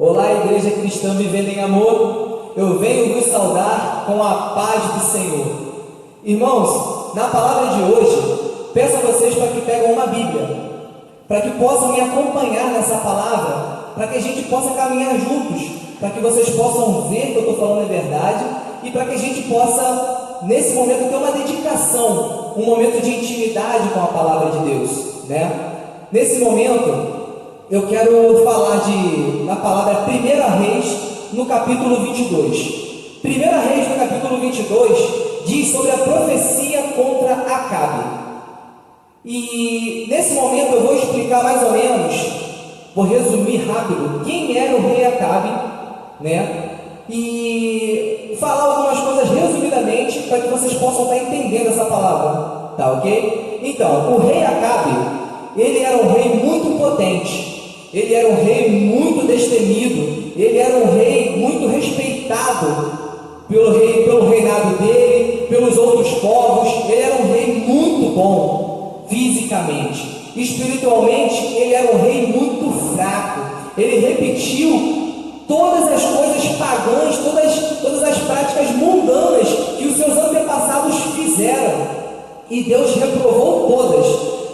Olá, Igreja Cristã Vivendo em Amor. Eu venho vos saudar com a paz do Senhor. Irmãos, na palavra de hoje, peço a vocês para que peguem uma Bíblia, para que possam me acompanhar nessa palavra, para que a gente possa caminhar juntos, para que vocês possam ver que eu estou falando a verdade e para que a gente possa, nesse momento, ter uma dedicação, um momento de intimidade com a palavra de Deus, né? Nesse momento, eu quero falar na palavra 1 Reis, no capítulo 22. 1 Reis, no capítulo 22, diz sobre a profecia contra Acabe. E nesse momento eu vou explicar mais ou menos, vou resumir rápido, quem era o rei Acabe, né? E falar algumas coisas resumidamente, para que vocês possam estar entendendo essa palavra, tá ok? Então, o rei Acabe, ele era um rei muito potente. Ele era um rei muito destemido, ele era um rei muito respeitado pelo reinado dele, pelos outros povos. Ele era um rei muito bom fisicamente. Espiritualmente, ele era um rei muito fraco. Ele repetiu todas as coisas pagãs, todas as práticas mundanas que os seus antepassados fizeram, e Deus reprovou todas.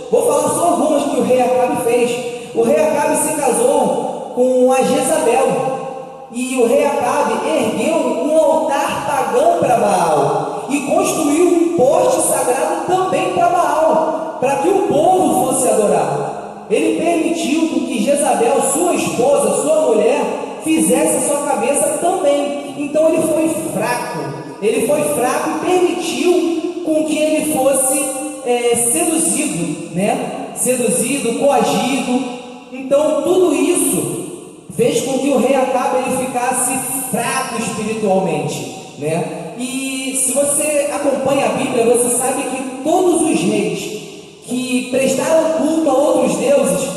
Vou falar só algumas que o rei Acabe fez. O rei Acabe se casou com a Jezabel, e o rei Acabe ergueu um altar pagão para Baal e construiu um poste sagrado também para Baal, para que o povo fosse adorar. Ele permitiu que Jezabel, sua esposa, sua mulher, fizesse a sua cabeça também. Então ele foi fraco e permitiu com que ele fosse seduzido, né? Seduzido, coagido. Então tudo isso fez com que o rei Acabe ele ficasse fraco espiritualmente, né? E se você acompanha a Bíblia, você sabe que todos os reis que prestaram culto a outros deuses,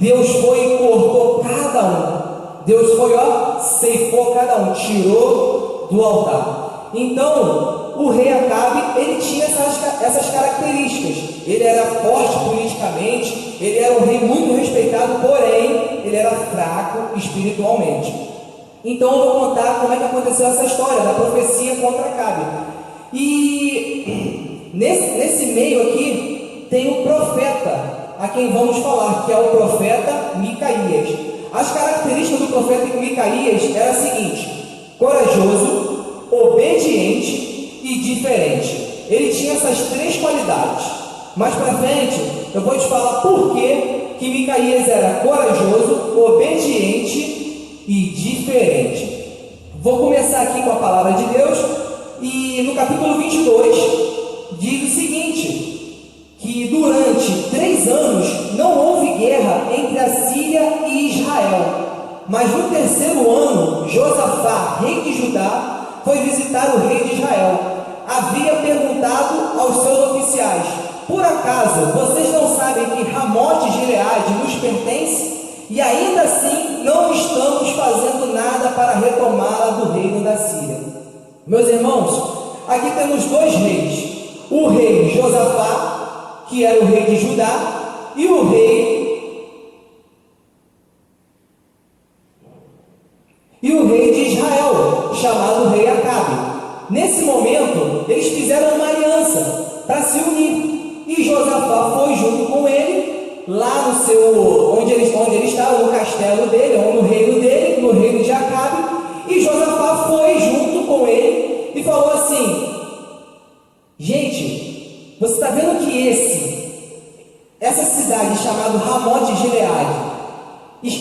Deus foi e cortou cada um. Deus foi, ceifou cada um, tirou do altar. Então, o rei Acabe, ele tinha essas características. Ele era forte politicamente, ele era um rei muito respeitado, porém, ele era fraco espiritualmente. Então, eu vou contar como é que aconteceu essa história da profecia contra Acabe. E nesse meio aqui, tem o profeta a quem vamos falar, que é o profeta Micaías. As características do profeta Micaías eram as seguintes: corajoso, obediente e diferente. Ele tinha essas três qualidades. Mais para frente, eu vou te falar por que Micaías era corajoso, obediente e diferente. Vou começar aqui com a palavra de Deus, e no capítulo 22 diz o seguinte: que durante 3 anos não houve guerra entre a Síria e Israel, mas no 3º ano, Josafá, rei de Judá, foi visitar o rei de Israel. Havia perguntado aos seus oficiais: por acaso vocês não sabem que Ramote Gileade nos pertence? E ainda assim não estamos fazendo nada para retomá-la do reino da Síria. Meus irmãos, aqui temos 2 reis: o rei Josafá, que era o rei de Judá, e o rei de Israel, chamado rei Acabe. Nesse momento, eles fizeram uma aliança para se unir, e Josafá foi junto com ele, lá onde ele estava, no castelo dele, ou no reino dele, no reino de Acabe, e Josafá foi junto com ele e falou assim: gente, você está vendo que essa cidade chamada Ramote Gileade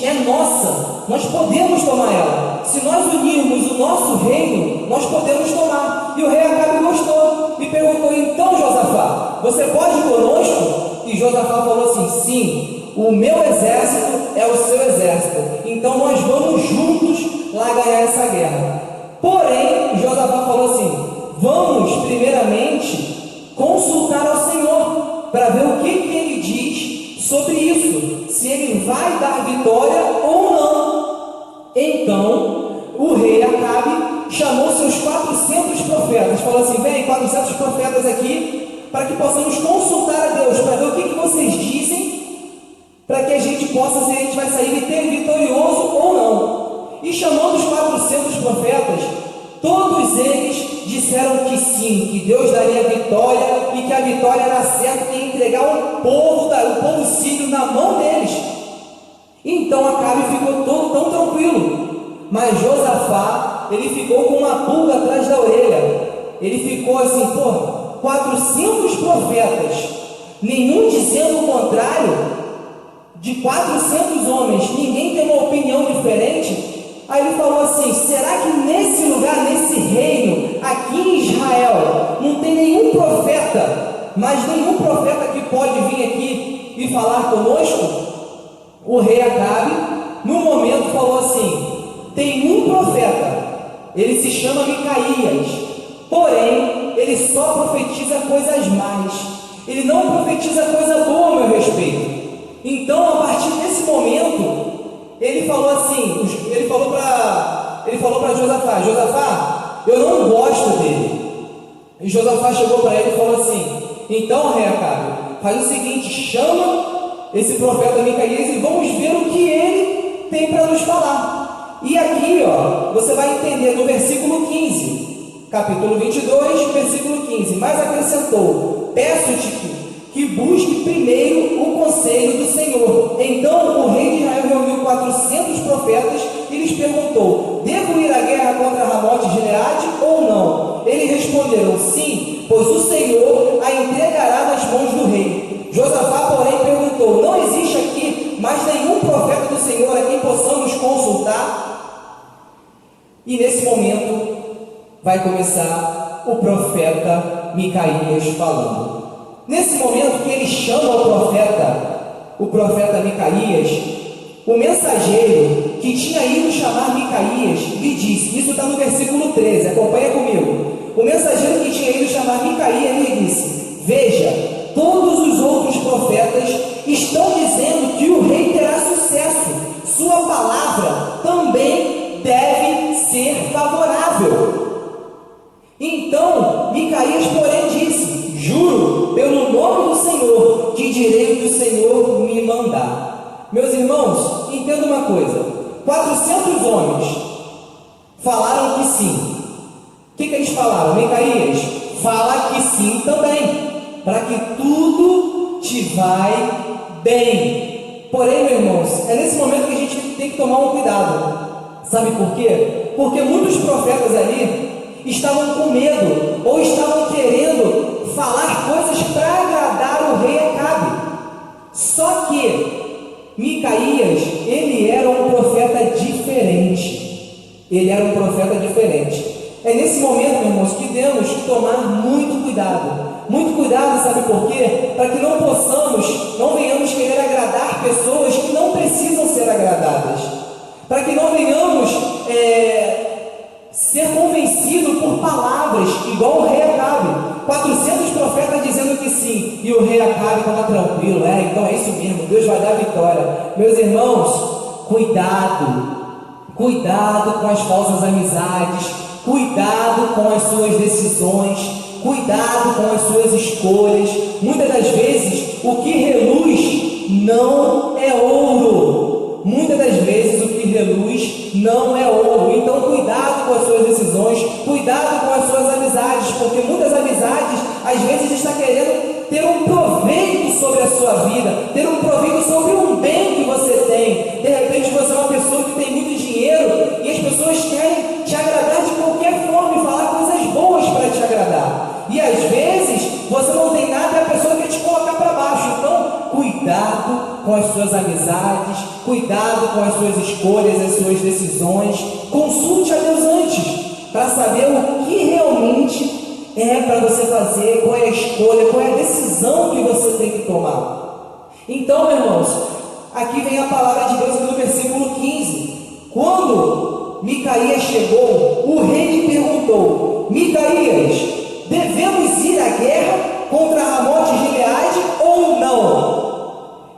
é nossa, nós podemos tomar ela. Se nós unirmos o nosso reino, nós podemos tomar. E o rei Acabe gostou e perguntou: então, Josafá, você pode ir conosco? E Josafá falou assim: sim, o meu exército é o seu exército, então nós vamos juntos lá ganhar essa guerra. Porém, Josafá falou assim: vamos primeiramente consultar ao Senhor, para ver o que ele diz sobre isso, se ele vai dar vitória ou não. Então, o rei Acabe chamou seus 400 profetas, falou assim: vem, 400 profetas aqui, para que possamos consultar a Deus, para ver o que vocês dizem, para que a gente possa, se a gente vai sair vitorioso ou não. sim, que Deus daria vitória e que a vitória era certa, que ia entregar o povo sírio na mão deles. Então Acabe ficou todo tão tranquilo, mas Josafá, ele ficou com uma pulga atrás da orelha. Ele ficou assim, 400 profetas, nenhum dizendo o contrário. De 400 homens, ninguém tem uma opinião diferente. Aí ele falou assim: será que nesse lugar, nesse reino, aqui em Israel, não tem nenhum profeta, mas nenhum profeta que pode vir aqui e falar conosco? O rei Acabe, no momento, falou assim: tem um profeta, ele se chama Micaías, porém, ele só profetiza coisas más, ele não profetiza coisa boa a meu respeito. Então, a partir desse momento, ele falou assim, ele falou para Josafá: Josafá, eu não gosto dele. E Josafá chegou para ele e falou assim: então, rei Acabe, faz o seguinte, chama esse profeta Micaías e vamos ver o que ele tem para nos falar. E aqui, você vai entender no versículo 15, capítulo 22, versículo 15, mas acrescentou: peço-te que busque primeiro o conselho do Senhor. Então o rei de Israel reuniu 400 profetas e lhes perguntou: devo ir à guerra contra Ramote Gileade ou não? Eles responderam: sim, pois o Senhor a entregará nas mãos do rei. Josafá, porém, perguntou: não existe aqui mais nenhum profeta do Senhor a quem possamos consultar? E nesse momento vai começar o profeta Micaías falando. Nesse momento que ele chama o profeta Micaías, o mensageiro que tinha ido chamar Micaías lhe disse, isso está no versículo 13, acompanha comigo. O mensageiro que tinha ido chamar Micaías lhe disse: veja, todos os outros profetas estão dizendo que o rei terá sucesso, sua palavra também deve ser favorável. Então Micaías, porém, disse: juro pelo nome do Senhor que direi o que o Senhor me mandar. Meus irmãos, entenda uma coisa: 400 homens falaram que sim. O que eles falaram? Micaías, fala que sim também, para que tudo te vai bem. Porém, meus irmãos, é nesse momento que a gente tem que tomar um cuidado. Sabe por quê? Porque muitos profetas ali estavam com medo, ou estavam querendo falar coisas para agradar o rei Acabe. Só que Micaías, ele era um profeta diferente. Ele era um profeta diferente. É nesse momento, meus irmãos, que temos que tomar muito cuidado. Muito cuidado, sabe por quê? Para que não venhamos querer agradar pessoas que não precisam ser agradadas. Para que não venhamos ser convencido por palavras, igual o rei Acabe. 400 profetas dizendo que sim, e o rei Acabe estava tranquilo. Então é isso mesmo, Deus vai dar vitória. Meus irmãos, cuidado com as falsas amizades, cuidado com as suas decisões, cuidado com as suas escolhas. Muitas das vezes o que reluz não é ouro. Muitas das vezes o que reluz não é ouro. Então cuidado com as suas decisões, cuidado com as suas amizades, porque muitas amizades às vezes está querendo ter um proveito sobre a sua vida, ter um proveito sobre um bem que você tem. De repente você é uma pessoa que tem muito dinheiro e as pessoas querem te agradar de qualquer forma e falar coisas boas para te agradar. E às vezes você não tem nada e a pessoa quer te colocar para baixo. Então cuidado com as suas amizades, cuidado com as suas escolhas, as suas decisões. Consulte a Deus antes, para saber o que realmente é para você fazer, qual é a escolha, qual é a decisão que você tem que tomar. Então, meus irmãos, aqui vem a palavra de Deus no versículo 15. Quando Micaías chegou, o rei lhe perguntou: Micaías, devemos ir à guerra contra Ramote Gileade ou não?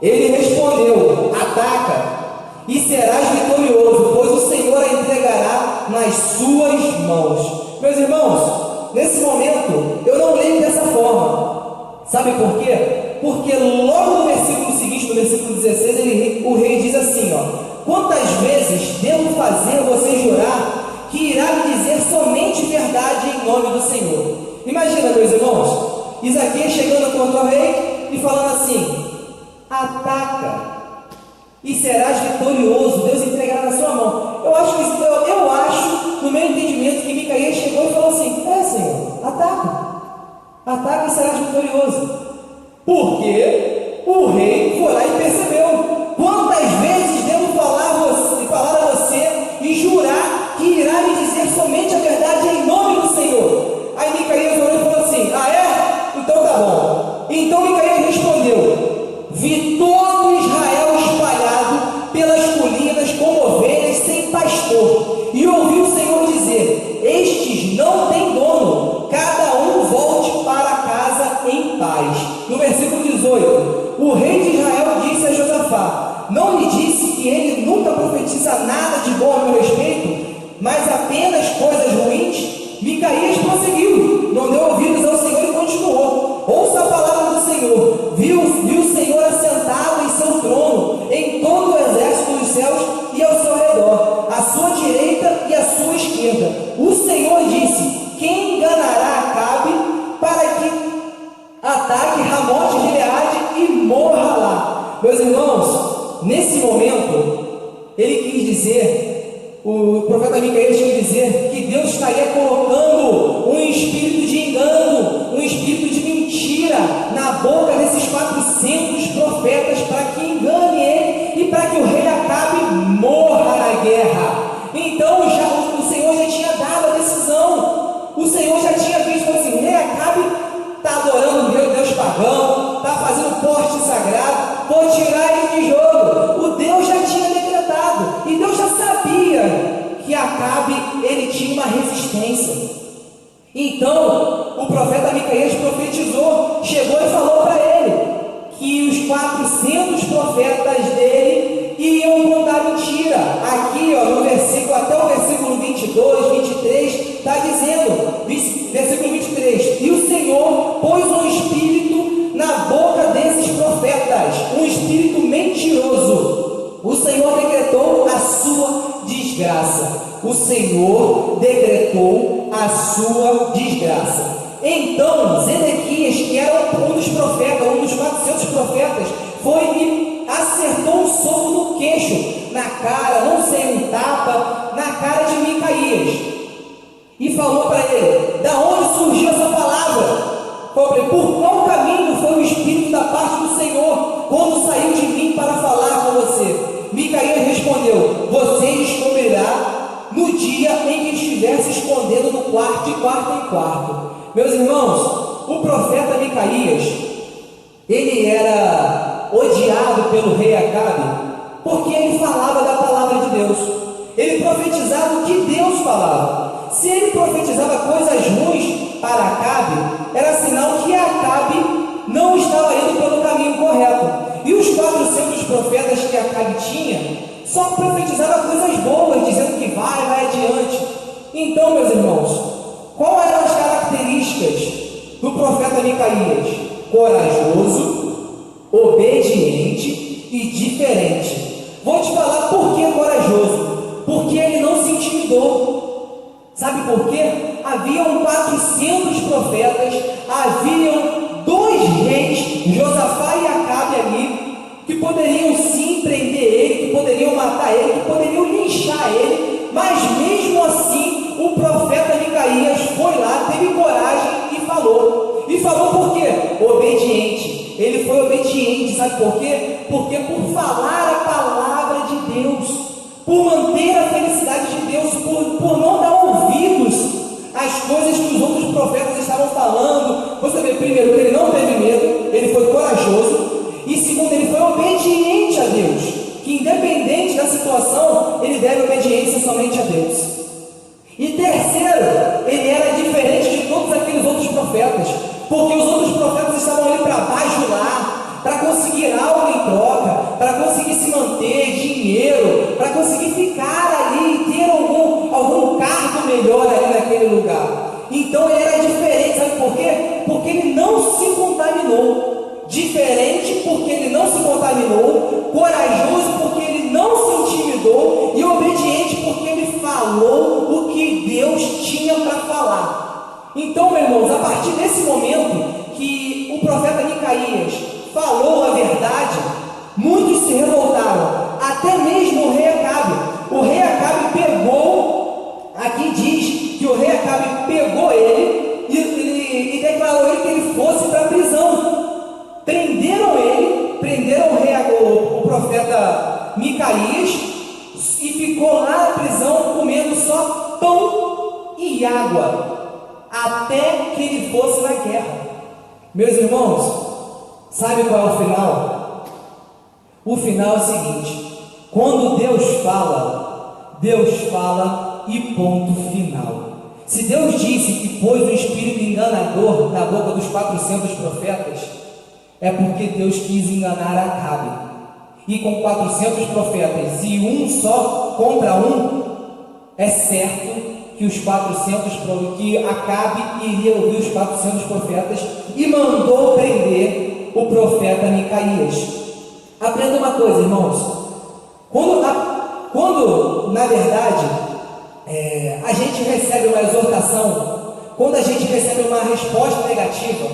Ele respondeu: ataca, e serás vitorioso, pois o Senhor a entregará nas suas mãos. Meus irmãos, nesse momento eu não leio dessa forma. Sabe por quê? Porque logo no versículo seguinte, no versículo 16, o rei diz assim: quantas vezes devo fazer você jurar que irá me dizer somente verdade em nome do Senhor? Imagina, meus irmãos, Isaquias chegando contra o rei e falando assim: ataca e serás vitorioso, Deus entregará na sua mão. Eu acho, no meu entendimento, que Micaías chegou e falou assim: Senhor, ataca e serás vitorioso. Porque o rei foi lá e percebeu. Quantas vezes devo falar a você e jurar que irá me dizer somente a verdade em nome do Senhor? Aí Micaías olhou e falou assim: então tá bom. Então Micaías respondeu: vi todo Israel espalhado pelas colinas como ovelhas sem pastor, e ouvi o Senhor dizer: estes não têm dono, cada um volte para casa em paz. No versículo 18, o rei de Israel disse a Josafá: não lhe disse que ele nunca profetiza nada de bom a meu respeito, mas apenas coisas ruins? Micaías prosseguiu, não deu ouvidos ao Senhor e continuou: ouça a palavra do Senhor. Viu o Senhor assentado em seu trono, em todo o exército dos céus e ao seu redor, à sua direita e à sua esquerda. O Senhor disse: quem enganará Acabe para que ataque Ramote de Gileade e morra lá? Meus irmãos, nesse momento, ele quis dizer, o profeta Micaías quis dizer que Deus estaria colocando um espírito de engano, um espírito de mentira na boca desses 400 profetas para que engane ele e para que o rei Acabe morra na guerra. Então o Senhor já tinha dado a decisão. O Senhor já tinha visto assim: o rei Acabe está adorando o meu Deus pagão, está fazendo porte sagrado, vou tirar ele de jogo. O Deus já tinha decretado, e Deus já sabia que Acabe, ele tinha uma resistência. Então o profeta Micaías profetizou, chegou e falou para ele que os 400 profetas dele iam contar mentira. Aqui no versículo, até o versículo 22, 23, está dizendo, versículo 23: e o Senhor pôs um espírito na boca desses profetas, um espírito mentiroso. O Senhor decretou a sua desgraça. O Senhor decretou a sua desgraça. Então Zedequias, que era um dos profetas, um dos 400 profetas, foi e acertou um soco no queixo, na cara, não sei, um tapa, na cara de Micaías, e falou para ele: da onde surgiu essa palavra? Por qual caminho foi o Espírito da parte do Senhor quando saiu de mim para falar com você? Micaías respondeu: você descobrirá no dia em que estiver se escondendo no quarto, de quarto em quarto. Meus irmãos, o profeta Micaías, ele era odiado pelo rei Acabe porque ele falava da palavra de Deus. Ele profetizava o que Deus falava. Se ele profetizava coisas ruins para Acabe, era sinal que Acabe não estava indo pelo caminho correto. E os 400 profetas que Acabe tinha só profetizava coisas boas, dizendo que vai adiante. Então, meus irmãos, quais eram as características do profeta Micaías? Corajoso, obediente e diferente. Vou te falar por que corajoso. Porque ele não se intimidou. Sabe por quê? Haviam 400 profetas, haviam 2 reis, Josafá e Acabe ali, que poderiam sim prender ele, que poderiam matar ele, que poderiam linchar ele, mas mesmo assim o profeta Micaías foi lá, teve coragem e falou. E falou por quê? Obediente. Ele foi obediente, sabe por quê? Porque por falar a palavra de Deus, por manter a felicidade de Deus, por não dar ouvidos às coisas que os outros profetas estavam falando. Você vê, primeiro, que ele não teve medo, ele foi corajoso, e segundo, ele foi obediente a Deus, que independente da situação, ele deve obediência somente a Deus. E terceiro, ele era diferente de todos aqueles outros profetas, porque os outros profetas estavam ali para bajular, para conseguir algo em troca, para conseguir se manter, dinheiro, para conseguir ficar ali e ter algum cargo melhor ali naquele lugar. Então ele era diferente, sabe por quê? Porque ele não se contaminou. Diferente porque ele não se contaminou, corajoso porque ele não se intimidou, e obediente porque ele falou o que Deus tinha para falar. Então, meus irmãos, a partir desse momento que o profeta Micaías falou a verdade, muitos se revoltaram, até mesmo o rei Acabe. O rei Acabe pegou, aqui diz que o rei Acabe pegou ele e declarou ele que ele fosse para a prisão. Prenderam ele, prenderam o profeta Micaías e ficou lá na prisão comendo só pão e água, até que ele fosse na guerra. Meus irmãos, sabe qual é o final? O final é o seguinte: quando Deus fala e ponto final. Se Deus disse que pôs um espírito enganador na boca dos 400 profetas, é porque Deus quis enganar Acabe. E com 400 profetas e um só contra um, é certo que os 400, que Acabe iria ouvir os 400 profetas e mandou prender o profeta Micaías. Aprenda uma coisa, irmãos. Quando na verdade, a gente recebe uma exortação, quando a gente recebe uma resposta negativa,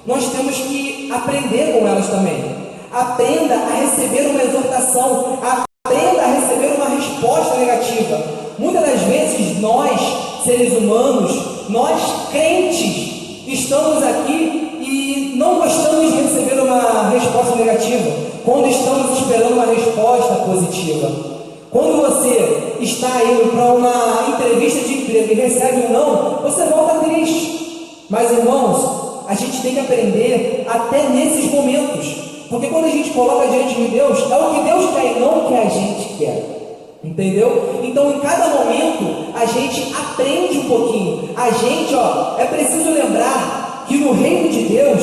nós temos que aprender com elas também. Aprenda a receber uma exortação, aprenda a receber uma resposta negativa. Muitas das vezes nós, seres humanos, nós crentes, estamos aqui e não gostamos de receber uma resposta negativa, quando estamos esperando uma resposta positiva. Quando você está indo para uma entrevista de emprego e recebe um não, você volta triste. Mas, irmãos, a gente tem que aprender até nesses momentos, porque quando a gente coloca diante de Deus, é o que Deus quer e não o que a gente quer. Entendeu? Então, em cada momento, a gente aprende um pouquinho. A gente, é preciso lembrar que no reino de Deus,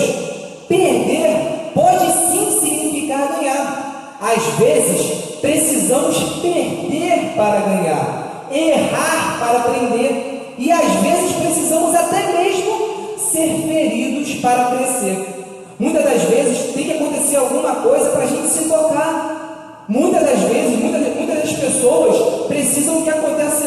perder pode sim significar ganhar. Às vezes, precisamos perder para ganhar, errar para aprender, e às vezes precisamos até mesmo ser feridos para crescer. Muitas das vezes tem que acontecer alguma coisa para a gente se tocar. Muitas das vezes, muitas das pessoas precisam que aconteça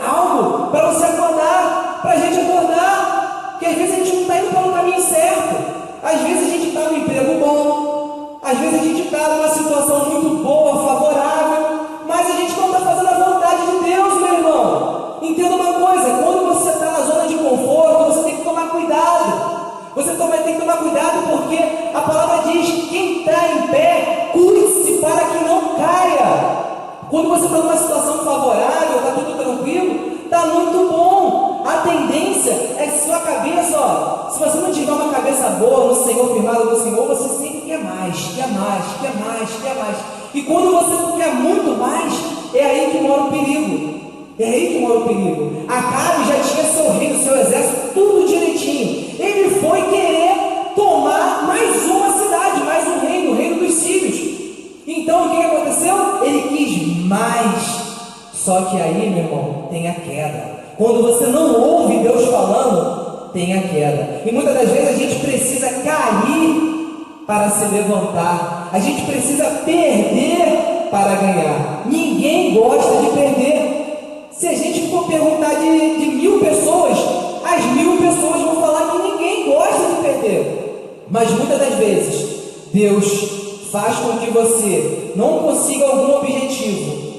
algo para você acordar, para a gente acordar, porque às vezes a gente não está indo para o caminho certo. Às vezes a gente está no emprego bom, às vezes a gente está numa situação muito boa, favorável, mas a gente não está fazendo a vontade de Deus, meu irmão. Entenda uma coisa: quando você está na zona de conforto, você tem que tomar cuidado. Você também tem que tomar cuidado, porque a palavra diz: quem está em pé, cuide-se para que não caia. Quando você está numa situação favorável, está tudo tranquilo, está muito bom. A tendência é que sua cabeça, se você não tiver uma cabeça boa no Senhor, firmada no Senhor, você sempre quer mais, quer mais, quer mais, quer mais. E quando você quer muito mais, é aí que mora o perigo. É aí que mora o perigo. Acabe já tinha seu reino, seu exército, tudo direitinho. Ele foi querer tomar mais uma cidade, mais um reino, o reino dos sírios. Então o que aconteceu? Ele quis mais. Só que aí, meu irmão, tem a queda. Quando você não ouve Deus falando, tem a queda. E muitas das vezes a gente precisa cair para se levantar. A gente precisa perder para ganhar. Ninguém gosta de perder. Se a gente for perguntar de 1000 pessoas, as 1000 pessoas vão falar que ninguém gosta de perder. Mas muitas das vezes, Deus faz com que você não consiga algum objetivo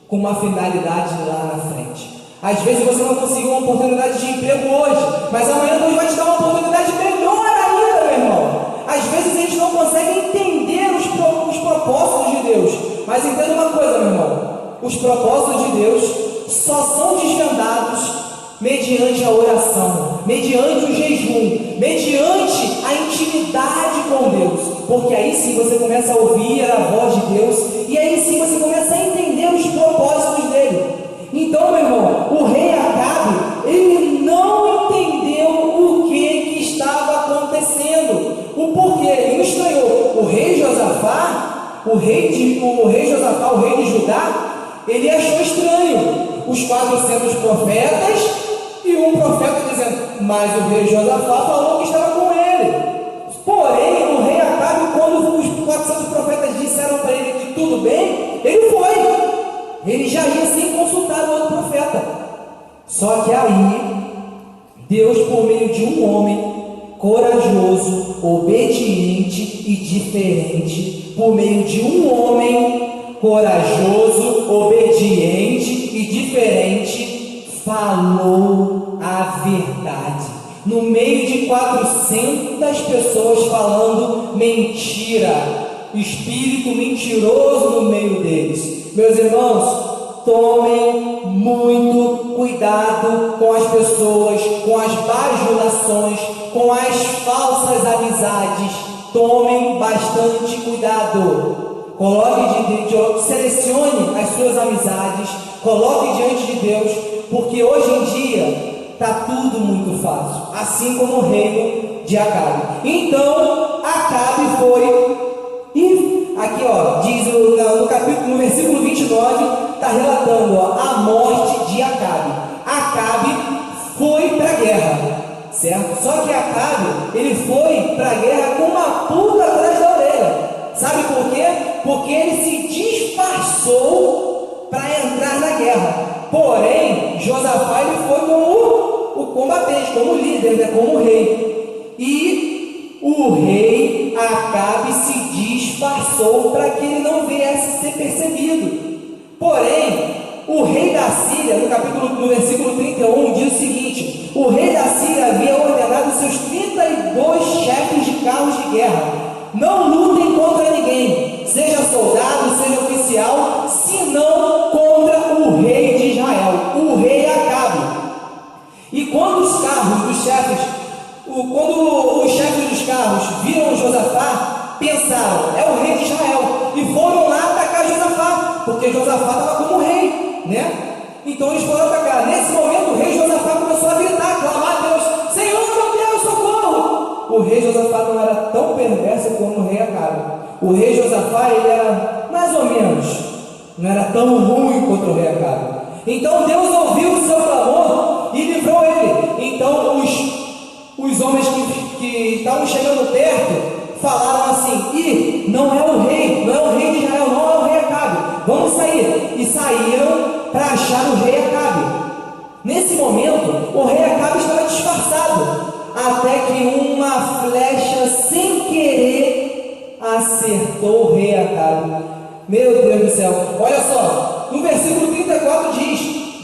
com uma finalidade lá na frente. Às vezes você não conseguiu uma oportunidade de emprego hoje, mas amanhã Deus vai te dar uma oportunidade melhor ainda, meu irmão. Às vezes a gente não consegue entender os propósitos de Deus. Mas entenda uma coisa, meu irmão: os propósitos de Deus só são desvendados mediante a oração, mediante o jejum, mediante a intimidade com Deus, porque aí sim você começa a ouvir a voz de Deus, e aí sim você começa a entender os propósitos dele. Então, meu irmão, o rei Acabe, ele não entendeu o que estava acontecendo, o porquê. Ele estranhou. O rei Josafá, o rei de Judá, ele achou estranho os 400 profetas e um profeta dizendo: mas o rei Josafá falou que estava com ele. Porém, o rei Acabe, quando os 400 profetas disseram para ele que tudo bem, ele foi. Ele já ia sem consultar o outro profeta. Só que aí Deus, por meio de um homem corajoso, obediente e diferente, por meio de um homem corajoso, obediente e diferente, falou a verdade. No meio de 400 pessoas falando mentira, espírito mentiroso no meio deles. Meus irmãos, tomem muito cuidado com as pessoas, com as bajulações, com as falsas amizades. Tomem bastante cuidado. Selecione as suas amizades, coloque diante de Deus, porque hoje em dia está tudo muito fácil, assim como o reino de Acabe. Então, Acabe foi, e aqui diz no versículo 29, está relatando a morte de Acabe. Acabe foi para a guerra, certo? Só que Acabe, ele foi para a guerra com uma pulga atrás da orelha. Sabe por quê? Porque ele se disfarçou para entrar na guerra. Porém, Josafá, ele foi como o combatente, como o líder, como o rei. E o rei Acabe se disfarçou para que ele não viesse ser percebido. Porém, o rei da Síria, no versículo 31, diz o seguinte: o rei da Síria havia ordenado seus 32 chefes de carros de guerra: não lutem contra ninguém, seja soldado, seja oficial, senão contra o rei de Israel, o rei Acabe. E quando os chefes dos carros viram Josafá, pensaram: é o rei de Israel, e foram lá atacar Josafá, porque Josafá estava como rei, né? Então eles foram atacar. Nesse momento, o rei Josafá começou a gritar, clamar a Deus: Senhor, meu Deus, socorro! O rei Josafá não era tão perverso como o rei Acabe. O rei Josafá, ele era mais ou menos, não era tão ruim contra o rei Acabe. Então Deus ouviu o seu clamor e livrou ele. Então os homens que estavam chegando perto falaram assim: não é o rei de Israel, não é o rei Acabe, vamos sair. E saíram para achar o rei Acabe. Nesse momento, o rei Acabe estava disfarçado, até que uma flecha sem querer acertou o rei Acabe. Meu Deus do céu, olha só, no versículo 34 diz: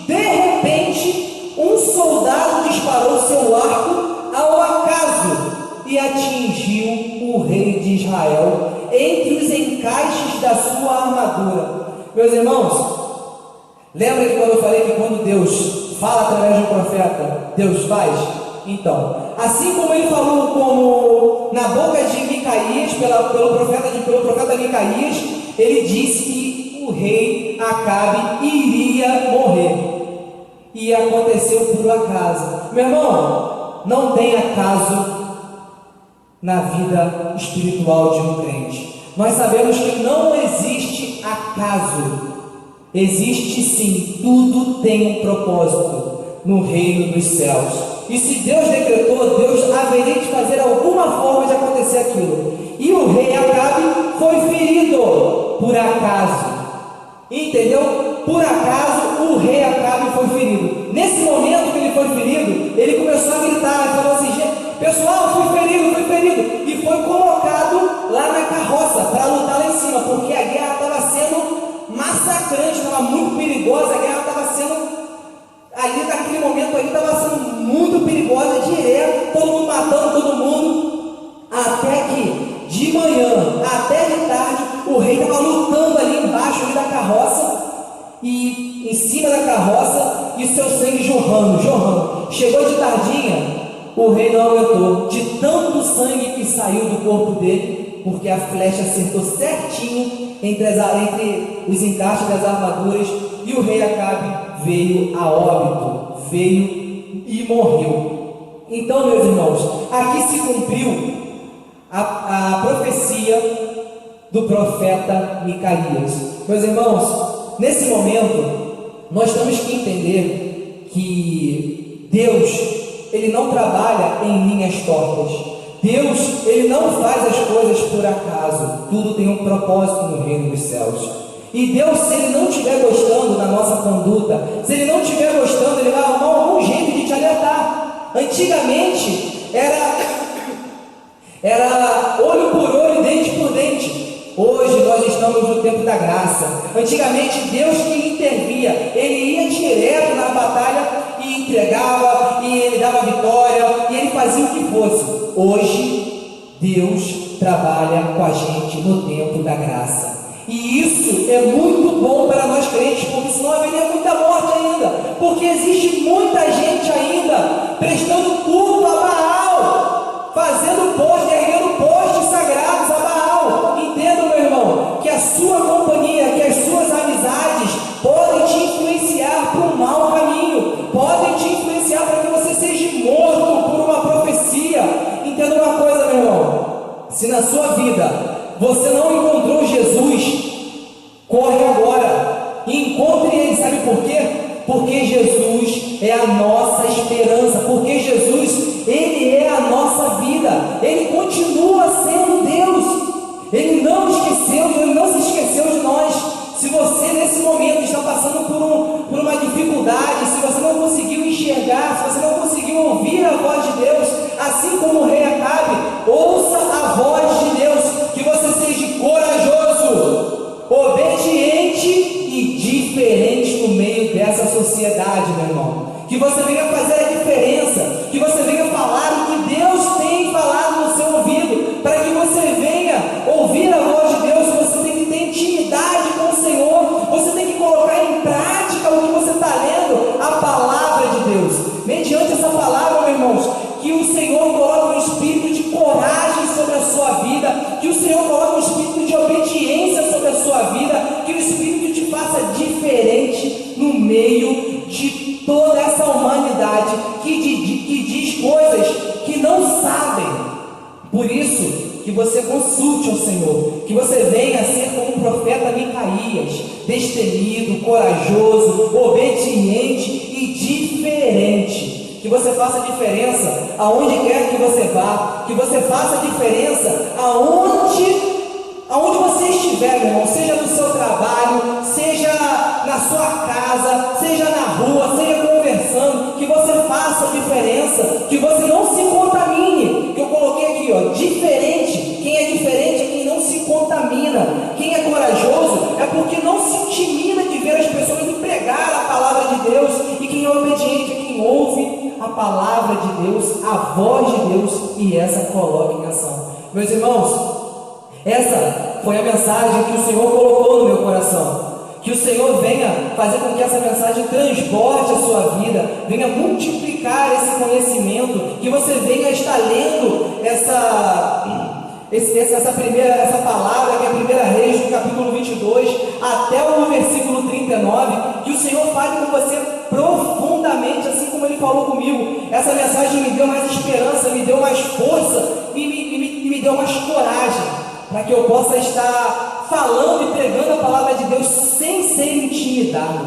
de repente um soldado disparou seu arco ao acaso e atingiu o rei de Israel entre os encaixes da sua armadura. Meus irmãos, lembra que quando eu falei que quando Deus fala através de um profeta, Deus faz? Então, assim como ele falou como na boca de Micaías, pelo profeta Micaías, ele disse que o rei Acabe iria morrer. E aconteceu por acaso. Meu irmão, não tem acaso na vida espiritual de um crente. Nós sabemos que não existe acaso. Existe sim, tudo tem um propósito no reino dos céus. E se Deus decretou, Deus haveria de fazer alguma forma de acontecer aquilo. E o rei Acabe foi ferido por acaso. Entendeu? Por acaso o rei Acabe foi ferido. Nesse momento que ele foi ferido, ele começou a gritar, ele falou assim: pessoal, fui ferido. E foi colocado lá na carroça para lutar lá em cima, porque a guerra estava sendo massacrante, estava muito perigosa, a guerra estava sendo, ali naquele momento ali, estava sendo muito perigosa, direto, todo mundo matando todo mundo, até que de manhã, até de tarde, o rei estava lutando ali embaixo ali da carroça, e em cima da carroça, e seu sangue jorrando. Chegou de tardinha, o rei não aguentou, de tanto sangue que saiu do corpo dele, porque a flecha acertou certinho entre os encaixes das armaduras, e o rei Acabe veio a óbito, veio e morreu. Então, meus irmãos, aqui se cumpriu a profecia do profeta Micaías. Meus irmãos, nesse momento, nós temos que entender que Deus, Ele não trabalha em linhas tortas. Deus, Ele não faz as coisas por acaso. Tudo tem um propósito no reino dos céus. E Deus, se Ele não estiver gostando da nossa conduta, se Ele não estiver gostando, Ele vai arrumar algum jeito de te alertar. Antigamente era olho por olho, dente por dente. Hoje nós estamos no tempo da graça. Antigamente Deus que intervia, Ele ia direto na batalha e entregava, e Ele dava vitória, e Ele fazia o que fosse. Hoje Deus trabalha com a gente no tempo da graça. E isso é muito bom para nós crentes, porque senão haveria muita morte ainda. Porque existe muita gente ainda prestando culto a Baal, fazendo postes, erguendo postes sagrados a Baal. Entenda, meu irmão, que a sua companhia, que as suas amizades podem te influenciar para um mau caminho, podem te influenciar para que você seja morto por uma profecia. Entenda uma coisa, meu irmão, se na sua vida você não encontrou Jesus, corre agora e encontre Ele. Sabe por quê? Porque Jesus é a nossa esperança, porque Jesus, Ele é a nossa vida, Ele continua sendo Deus, Ele não esqueceu, Ele não se esqueceu de nós. Se você nesse momento está passando por uma dificuldade, se você não conseguiu enxergar, se você não conseguiu ouvir a voz de Deus, assim como o rei Acabe, ouça a voz de Deus, que você seja corajoso, obediente e diferente no meio dessa sociedade, meu irmão. Que você venha fazer a diferença, que você venha falar o que Deus tem falado no seu ouvido, para que você venha ouvir a voz de Deus. Você tem que ter intimidade com o Senhor, você tem que colocar em prática o que você está lendo, a palavra de Deus. Mediante essa palavra, meus irmãos, que o Senhor coloque um espírito de coragem sobre a sua vida, que o Senhor coloque um espírito de obediência sobre a sua vida, que o Espírito te faça diferente no meio de toda essa humanidade que diz coisas que não sabem. Por isso, que você consulte ao Senhor, que você venha a ser como o profeta Micaías, destemido, corajoso, obediente e diferente. Que você faça diferença aonde quer que você vá, que você faça diferença aonde você estiver, meu irmão, seja no seu trabalho, seja na sua casa, seja na rua, seja conversando, que você faça diferença, que você não se contamine. Que eu coloquei aqui, ó, diferente. Quem é diferente é quem não se contamina. Quem é corajoso é porque não se intimida de ver as pessoas e pregar a palavra de Deus. E quem é obediente é quem ouve a palavra de Deus, a voz de Deus, e essa coloca em ação. Meus irmãos, essa foi a mensagem que o Senhor colocou no meu coração. Que o Senhor venha fazer com que essa mensagem transborde a sua vida, venha multiplicar esse conhecimento, que você venha estar lendo essa palavra, que é a 1 Reis, do capítulo 22, até o versículo 39, que o Senhor fale com você profundamente, assim como Ele falou comigo. Essa mensagem me deu mais esperança, me deu mais força, me deu mais coragem, para que eu possa estar falando e pregando a palavra de Deus sem ser intimidado.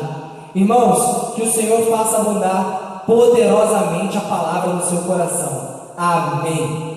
Irmãos, que o Senhor faça abundar poderosamente a palavra no seu coração. Amém.